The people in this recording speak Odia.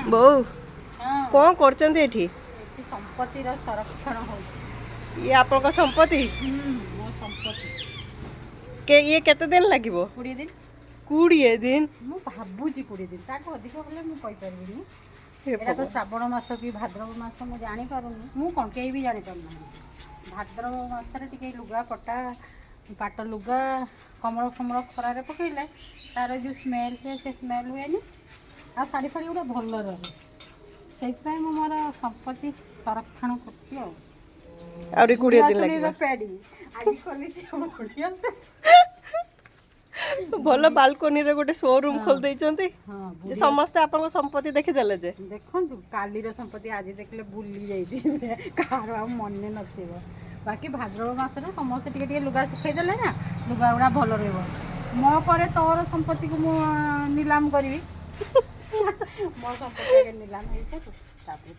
ବୋଉ हाँ କଣ କରୁଛନ୍ତି ଏଠି? ଏଠି ସମ୍ପତ୍ତିର ସଂରକ୍ଷଣ ହେଉଛି। ଇଏ ଆପଣଙ୍କ ସମ୍ପତ୍ତି? ମୋ ସମ୍ପତ୍ତି ଇଏ କେତେ ଦିନ ଲାଗିବ? 20 ଦିନ। 20 ଦିନ? ମୁଁ ଭାବୁଛି 20 ଦିନ, ତାଠୁ ଅଧିକ ହେଲେ ମୁଁ କହିପାରିବିନି। ହେ ଏଇଟା ତ ଭଗବାନ। ଶ୍ରାବଣ ମାସ କି ଭାଦ୍ରବ ମାସ ମୁଁ ଜାଣିପାରୁନି, ମୁଁ କ'ଣ କେହି ବି ଜାଣିପାରୁନାହାନ୍ତି। ଭାଦ୍ରବ ମାସରେ ଟିକେ ଲୁଗା ପଟା ପାଟ ଲୁଗା କମଳ ଫମଳ ଖରାରେ ପକେଇଲେ ତାର ଯେଉଁ ସ୍ମେଲ୍ ହୁଏ ସେ ସ୍ମେଲ୍ ହୁଏନି, ଆଉ ଶାଢ଼ୀ ଫାଡ଼ି ଗୁଡ଼ା ଭଲ ରହେ। ସେଇଥିପାଇଁ ମୁଁ ମୋର ସମ୍ପତ୍ତି ସଂରକ୍ଷଣ କରୁଛି ଆଉ। ଆହୁରି 20 ବୁଢ଼ିଆ ଦିନ ଲାଗିବ। ଶୁଣିର ପେଡ଼ି ଆଜି ଖୋଲିଛି ବୁଢ଼ିଆ ଶୁଣି। ଭଲ ବାଲକୋନିରେ ଗୋଟେ ଶୋରୁମ୍ ଖୋଲି ଦେଇଛନ୍ତି ହଁ ଯେ ବୁଢ଼ିଆ ସମସ୍ତେ ଆପଣଙ୍କ ସମ୍ପତ୍ତି ଦେଖିଦେଲେ ଯେ। ଦେଖନ୍ତୁ କାଲିର ସମ୍ପତ୍ତି ଆଜି ଦେଖିଲେ ଭୁଲି ଯାଇଥିବେ, କାହାର ଆଉ ମନେ ନଥିବ। ବାକି ଭାଦ୍ରବ ମାସରେ ସମସ୍ତେ ଟିକେ ଟିକେ ଲୁଗା ଶୁଖେଇଦେଲେ ନା ଲୁଗା ଗୁଡ଼ା ଭଲ ରହିବ। ମୋ ପରେ ତୋର ସମ୍ପତ୍ତିକୁ ମୁଁ ନିଲାମ କରିବି। ମୋ ସମ୍ପତ୍ତି ଆଗେ ନିଲାମ ହେଇସାରୁ ତାପରେ